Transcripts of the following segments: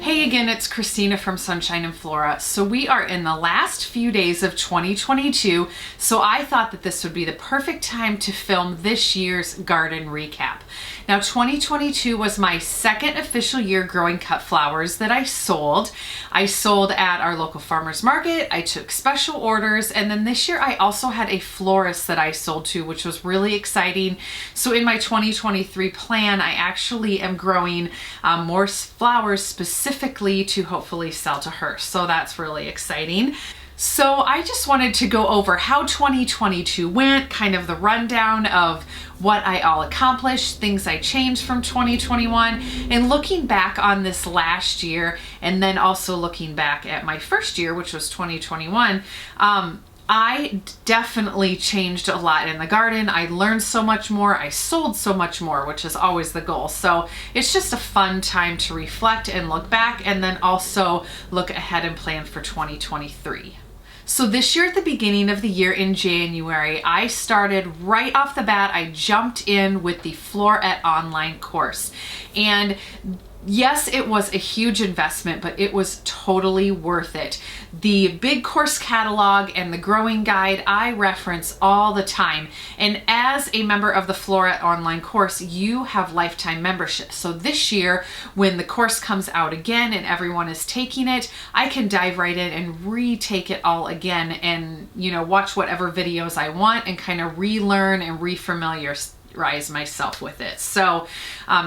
Hey again, it's Christina from Sunshine and Flora. So we are in the last few days of 2022, so I thought that this would be the perfect time to film this year's garden recap. Now 2022 was my second official year growing cut flowers that I sold. I sold at our local farmer's market, I took special orders, and then this year I also had a florist that I sold to, which was really exciting. So in my 2023 plan, I actually am growing more flowers specifically to hopefully sell to her. So that's really exciting. So I just wanted to go over how 2022 went, kind of the rundown of what I all accomplished, things I changed from 2021, and looking back on this last year, and then also looking back at my first year, which was 2021. I definitely changed a lot in the garden. I learned so much more. I sold so much more, which is always the goal. So it's just a fun time to reflect and look back, and then also look ahead and plan for 2023. So this year at the beginning of the year in January, I started right off the bat, I jumped in with the Flora online course. And yes, it was a huge investment, but it was totally worth it. The big course catalog and the growing guide I reference all the time. And as a member of the Flora online course, you have lifetime membership. So this year, when the course comes out again and everyone is taking it, I can dive right in and retake it all again and, watch whatever videos I want and kind of relearn and refamiliarize myself with it. So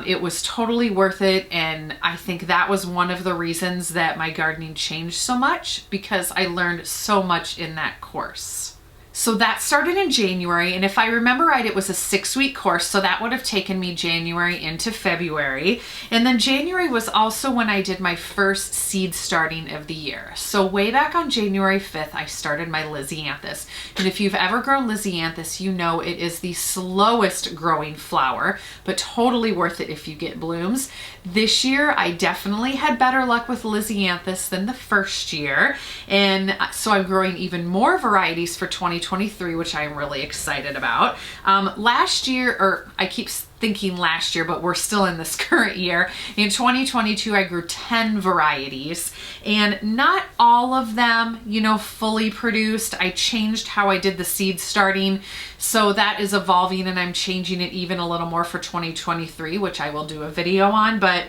it was totally worth it, and I think that was one of the reasons that my gardening changed so much, because I learned so much in that course. So that started in January, and if I remember right, it was a 6-week course, so that would have taken me January into February. And then January was also when I did my first seed starting of the year. So way back on January 5th, I started my Lisianthus. And if you've ever grown Lisianthus, you know it is the slowest growing flower, but totally worth it if you get blooms. This year, I definitely had better luck with Lisianthus than the first year. And so I'm growing even more varieties for 2023, which I am really excited about. Last year, or I keep thinking last year, but we're still in this current year. In 2022, I grew 10 varieties, and not all of them, fully produced. I changed how I did the seed starting, so that is evolving, and I'm changing it even a little more for 2023, which I will do a video on, but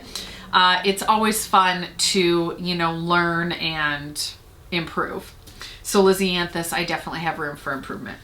it's always fun to, learn and improve. So Lisianthus, I definitely have room for improvement.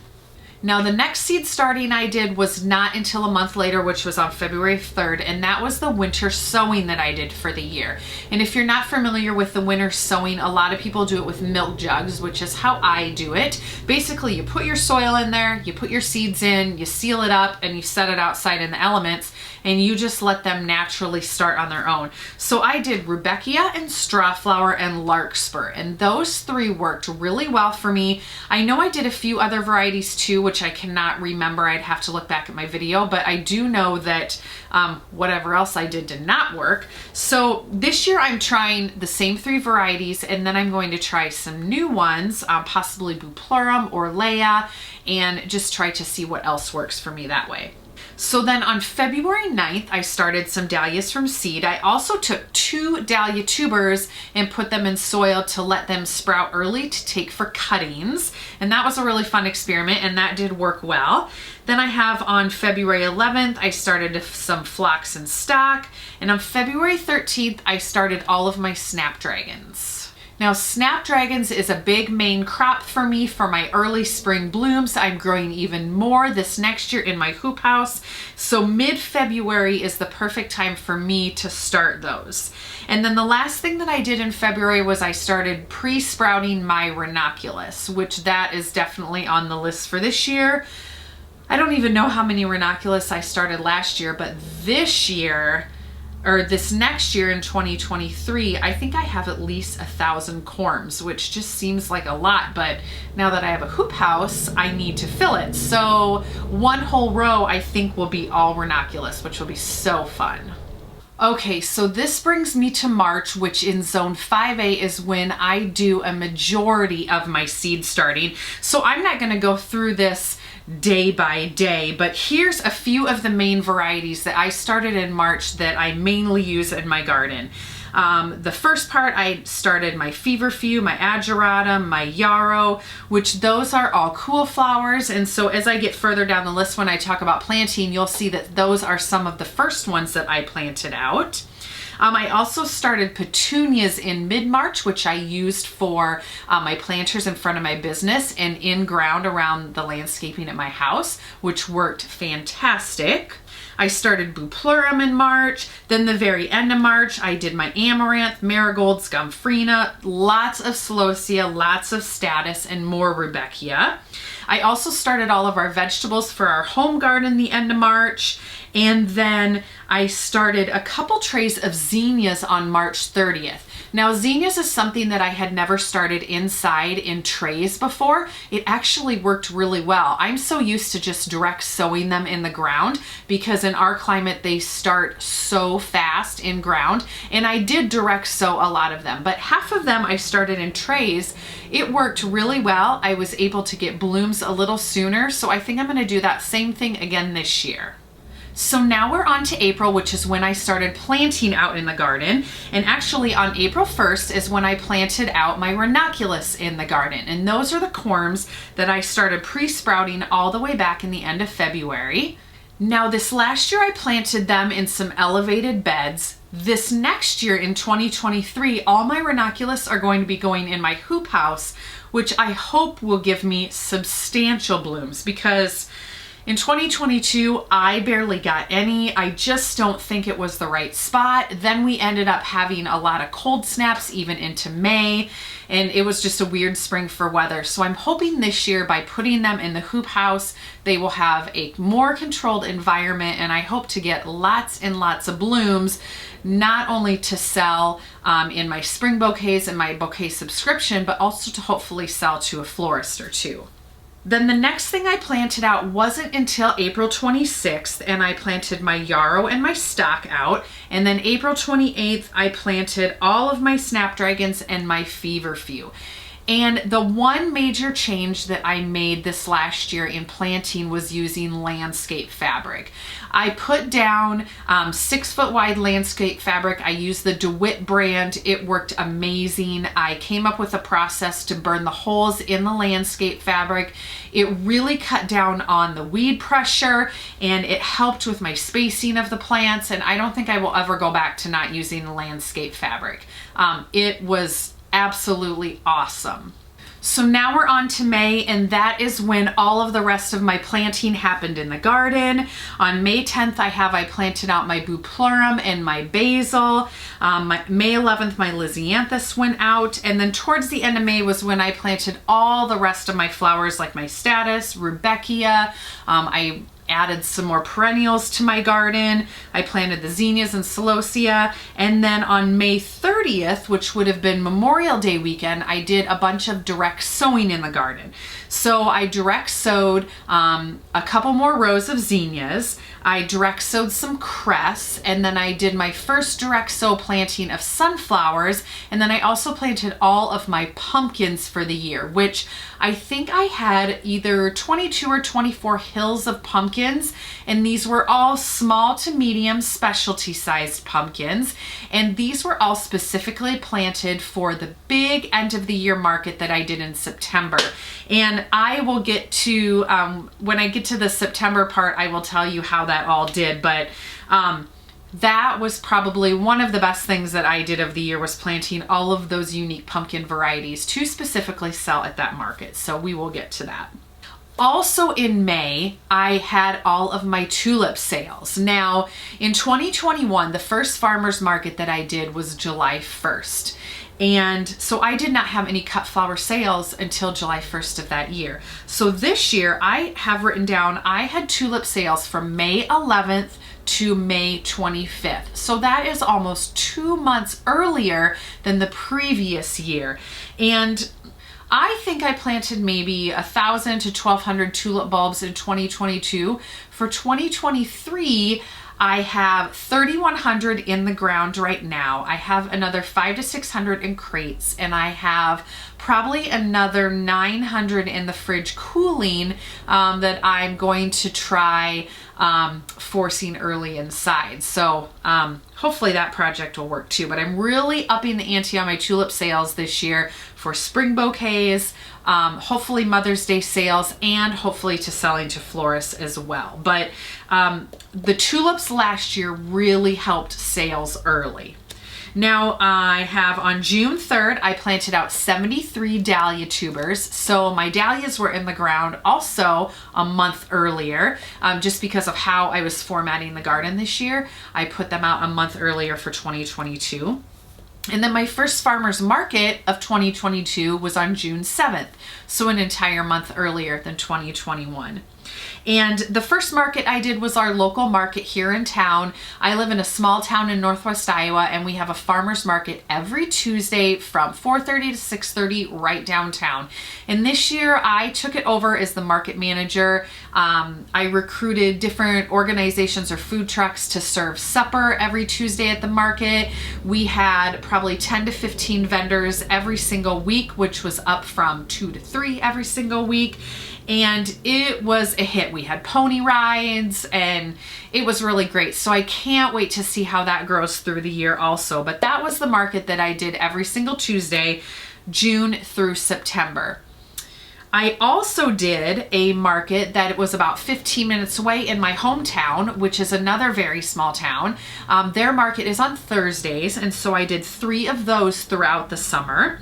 Now the next seed starting I did was not until a month later, which was on February 3rd, and that was the winter sowing that I did for the year. And if you're not familiar with the winter sowing, a lot of people do it with milk jugs, which is how I do it. Basically, you put your soil in there, you put your seeds in, you seal it up, and you set it outside in the elements, and you just let them naturally start on their own. So I did Rudbeckia and Strawflower and Larkspur, and those three worked really well for me. I know I did a few other varieties too, which I cannot remember. I'd have to look back at my video, but I do know that whatever else I did not work. So this year I'm trying the same three varieties, and then I'm going to try some new ones, possibly Buplurum or Leia, and just try to see what else works for me that way. So then on February 9th, I started some dahlias from seed. I also took 2 dahlia tubers and put them in soil to let them sprout early to take for cuttings. And that was a really fun experiment, and that did work well. Then I have on February 11th, I started some phlox in stock. And on February 13th, I started all of my snapdragons. Now, snapdragons is a big main crop for me for my early spring blooms. I'm growing even more this next year in my hoop house. So mid-February is the perfect time for me to start those. And then the last thing that I did in February was I started pre-sprouting my ranunculus, which that is definitely on the list for this year. I don't even know how many ranunculus I started last year, but this year, or this next year in 2023, I think I have at least 1,000 corms, which just seems like a lot, but now that I have a hoop house, I need to fill it. So one whole row I think will be all ranunculus, which will be so fun. Okay, so this brings me to March, which in zone 5A is when I do a majority of my seed starting. So I'm not gonna go through this day by day, but here's a few of the main varieties that I started in March that I mainly use in my garden. The first part, I started my feverfew, my ageratum, my yarrow, which those are all cool flowers. And so as I get further down the list when I talk about planting, you'll see that those are some of the first ones that I planted out. I also started petunias in mid-March, which I used for my planters in front of my business and in ground around the landscaping at my house, which worked fantastic. I started bupleurum in March. Then the very end of March, I did my amaranth, marigolds, gomphrena, lots of celosia, lots of statice, and more rudbeckia. I also started all of our vegetables for our home garden the end of March. And then I started a couple trays of zinnias on March 30th. Now, zinnias is something that I had never started inside in trays before. It actually worked really well. I'm so used to just direct sowing them in the ground because in our climate, they start so fast in ground. And I did direct sow a lot of them, but half of them I started in trays. It worked really well. I was able to get blooms a little sooner. So I think I'm going to do that same thing again this year. So now we're on to April, which is when I started planting out in the garden. And actually on April 1st is when I planted out my ranunculus in the garden. And those are the corms that I started pre-sprouting all the way back in the end of February. Now this last year I planted them in some elevated beds. This next year in 2023, all my ranunculus are going to be going in my hoop house, which I hope will give me substantial blooms because in 2022, I barely got any. I just don't think it was the right spot. Then we ended up having a lot of cold snaps even into May, and it was just a weird spring for weather. So I'm hoping this year by putting them in the hoop house, they will have a more controlled environment, and I hope to get lots and lots of blooms, not only to sell in my spring bouquets and my bouquet subscription, but also to hopefully sell to a florist or two. Then the next thing I planted out wasn't until April 26th, and I planted my yarrow and my stock out. And then April 28th, I planted all of my snapdragons and my feverfew. And the one major change that I made this last year in planting was using landscape fabric. I put down 6 foot wide landscape fabric. I used the DeWitt brand. It worked amazing. I came up with a process to burn the holes in the landscape fabric. It really cut down on the weed pressure and it helped with my spacing of the plants. And I don't think I will ever go back to not using the landscape fabric. It was absolutely awesome. So now we're on to May, and that is when all of the rest of my planting happened in the garden. On May 10th, I planted out my bupleurum and my basil. May 11th, my lisianthus went out, and then towards the end of May was when I planted all the rest of my flowers like my statice, rudbeckia. I added some more perennials to my garden. I planted the zinnias and celosia. And then on May 30th, which would have been Memorial Day weekend, I did a bunch of direct sowing in the garden. So I direct sowed a couple more rows of zinnias. I direct sowed some cress, and then I did my first direct sow planting of sunflowers. And then I also planted all of my pumpkins for the year, which I think I had either 22 or 24 hills of pumpkins, and these were all small to medium specialty sized pumpkins. And these were all specifically planted for the big end of the year market that I did in September. And I will get to, when I get to the September part, I will tell you how that all did. But that was probably one of the best things that I did of the year, was planting all of those unique pumpkin varieties to specifically sell at that market. So we will get to that. Also in May, I had all of my tulip sales. Now in 2021, the first farmer's market that I did was July 1st. And so I did not have any cut flower sales until July 1st of that year. So this year I have written down, I had tulip sales from May 11th to May 25th. So that is almost 2 months earlier than the previous year. And I think I planted maybe 1,000 to 1,200 tulip bulbs in 2022. For 2023, I have 3,100 in the ground right now. I have another 500 to 600 in crates, and I have probably another 900 in the fridge cooling that I'm going to try forcing early inside. So hopefully that project will work too. But I'm really upping the ante on my tulip sales this year for spring bouquets, hopefully Mother's Day sales, and hopefully to selling to florists as well. But the tulips last year really helped sales early. Now I have on June 3rd, I planted out 73 dahlia tubers. So my dahlias were in the ground also a month earlier, just because of how I was formatting the garden this year. I put them out a month earlier for 2022. And then my first farmer's market of 2022 was on June 7th. So an entire month earlier than 2021. And the first market I did was our local market here in town. I live in a small town in Northwest Iowa, and we have a farmer's market every Tuesday from 4:30 to 6:30 right downtown. And this year I took it over as the market manager. I recruited different organizations or food trucks to serve supper every Tuesday at the market. We had probably 10 to 15 vendors every single week, which was up from 2 to 3 every single week. And it was a hit. We had pony rides and it was really great. So I can't wait to see how that grows through the year also. But that was the market that I did every single Tuesday, June through September. I also did a market that was about 15 minutes away in my hometown, which is another very small town. Their market is on Thursdays, and so I did 3 of those throughout the summer.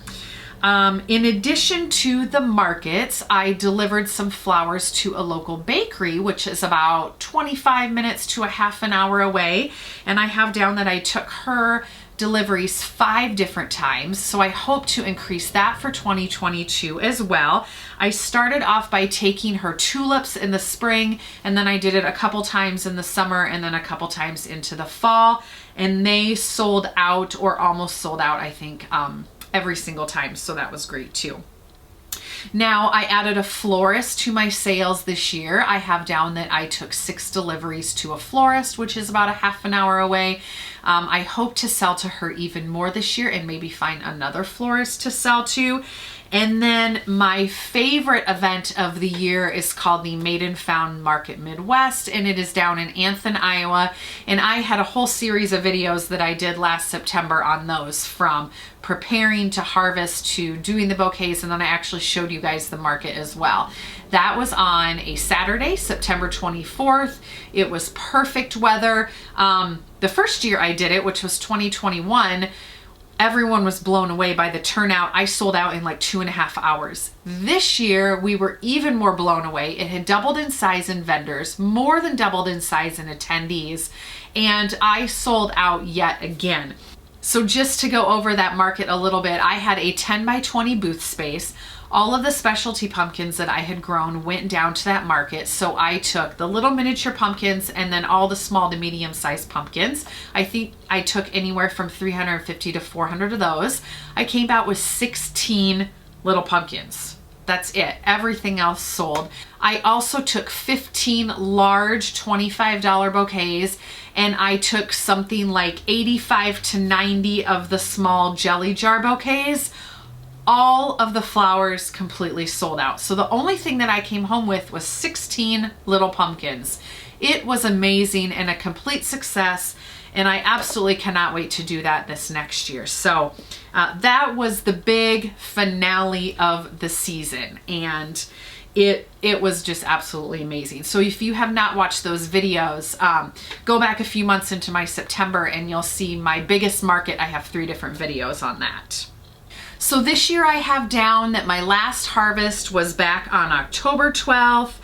In addition to the markets, I delivered some flowers to a local bakery, which is about 25 minutes to a half an hour away. And I have down that I took her deliveries 5 different times. So I hope to increase that for 2022 as well. I started off by taking her tulips in the spring, and then I did it a couple times in the summer and then a couple times into the fall. And they sold out, or almost sold out, I think, every single time. So that was great too. Now I added a florist to my sales this year. I have down that I took 6 deliveries to a florist, which is about a half an hour away. I hope to sell to her even more this year and maybe find another florist to sell to. And then my favorite event of the year is called the Maiden Found Market Midwest, and it is down in Anthon, Iowa. And I had a whole series of videos that I did last September on those, from preparing to harvest to doing the bouquets, and then I actually showed you guys the market as well. That was on a Saturday, September 24th. It was perfect weather. The first year I did it, which was 2021, everyone was blown away by the turnout. I sold out in like 2.5 hours. This year, we were even more blown away. It had doubled in size in vendors, more than doubled in size in attendees, and I sold out yet again. So just to go over that market a little bit, I had a 10 by 20 booth space. All of the specialty pumpkins that I had grown went down to that market. So I took the little miniature pumpkins and then all the small to medium sized pumpkins. I think I took anywhere from 350 to 400 of those. I came out with 16 little pumpkins. That's it. Everything else sold. I also took 15 large $25 bouquets, and I took something like 85 to 90 of the small jelly jar bouquets. All of the flowers completely sold out. So the only thing that I came home with was 16 little pumpkins. It was amazing and a complete success, and I absolutely cannot wait to do that this next year. So that was the big finale of the season, and it was just absolutely amazing. So if you have not watched those videos, go back a few months into my September and you'll see my biggest market. I have 3 different videos on that. So this year I have down that my last harvest was back on October 12th.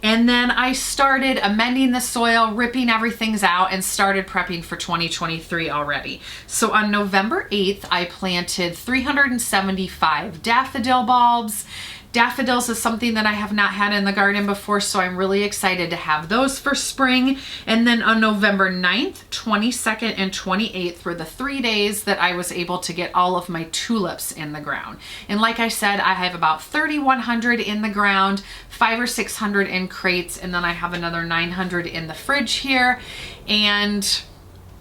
And then I started amending the soil, ripping everything out, and started prepping for 2023 already. So on November 8th, I planted 375 daffodil bulbs. Daffodils is something that I have not had in the garden before, so I'm really excited to have those for spring. And then on November 9th, 22nd, and 28th were the 3 days that I was able to get all of my tulips in the ground. And like I said, I have about 3,100 in the ground, 500 or 600 in crates, and then I have another 900 in the fridge here. And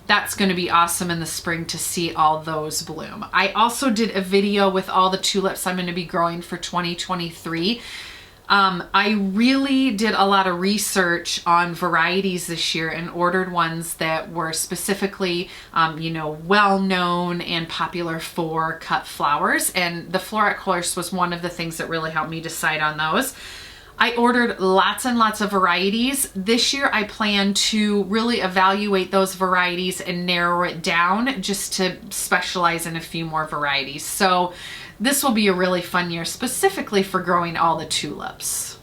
that's going to be awesome in the spring to see all those bloom. I also did a video with all the tulips I'm going to be growing for 2023. I really did a lot of research on varieties this year and ordered ones that were specifically, well known and popular for cut flowers. And the Flora, of course, was one of the things that really helped me decide on those. I ordered lots and lots of varieties. This year I plan to really evaluate those varieties and narrow it down just to specialize in a few more varieties. So this will be a really fun year specifically for growing all the tulips.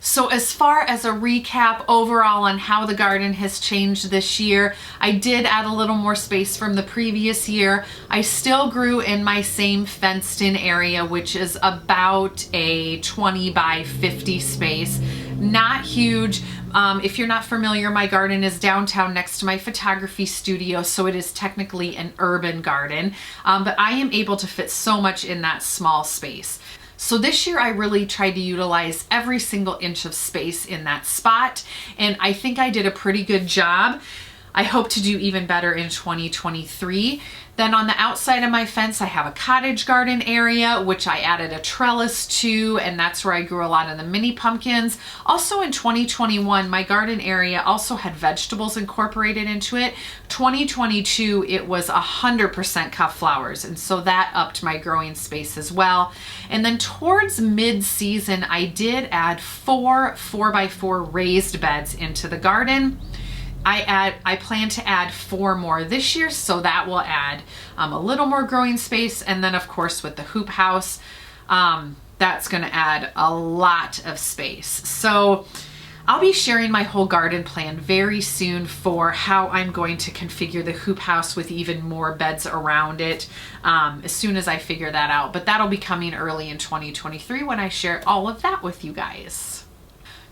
So as far as a recap overall on how the garden has changed this year, I did add a little more space from the previous year. I still grew in my same fenced in area, which is about a 20 by 50 space. Not huge. If you're not familiar, my garden is downtown next to my photography studio, so it is technically an urban garden, but I am able to fit so much in that small space. So this year I really tried to utilize every single inch of space in that spot, and I think I did a pretty good job. I hope to do even better in 2023. Then on the outside of my fence, I have a cottage garden area, which I added a trellis to, and that's where I grew a lot of the mini pumpkins. Also in 2021, my garden area also had vegetables incorporated into it. 2022, it was 100% cut flowers, and so that upped my growing space as well. And then towards mid-season, I did add 4 4x4 raised beds into the garden. I plan to add 4 more this year, so that will add a little more growing space. And then of course with the hoop house, that's going to add a lot of space. So I'll be sharing my whole garden plan very soon for how I'm going to configure the hoop house with even more beds around it, as soon as I figure that out. But that'll be coming early in 2023 when I share all of that with you guys.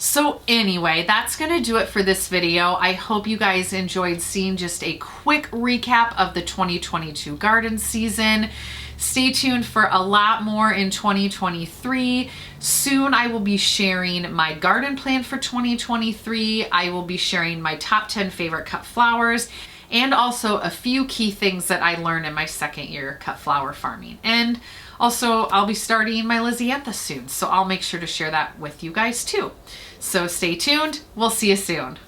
So anyway, that's going to do it for this video. I hope you guys enjoyed seeing just a quick recap of the 2022 garden season. Stay tuned for a lot more in 2023. Soon I will be sharing my garden plan for 2023. I will be sharing my top 10 favorite cut flowers, and also a few key things that I learned in my second year cut flower farming. And also I'll be starting my Lysianthus soon, so I'll make sure to share that with you guys too. So stay tuned. We'll see you soon.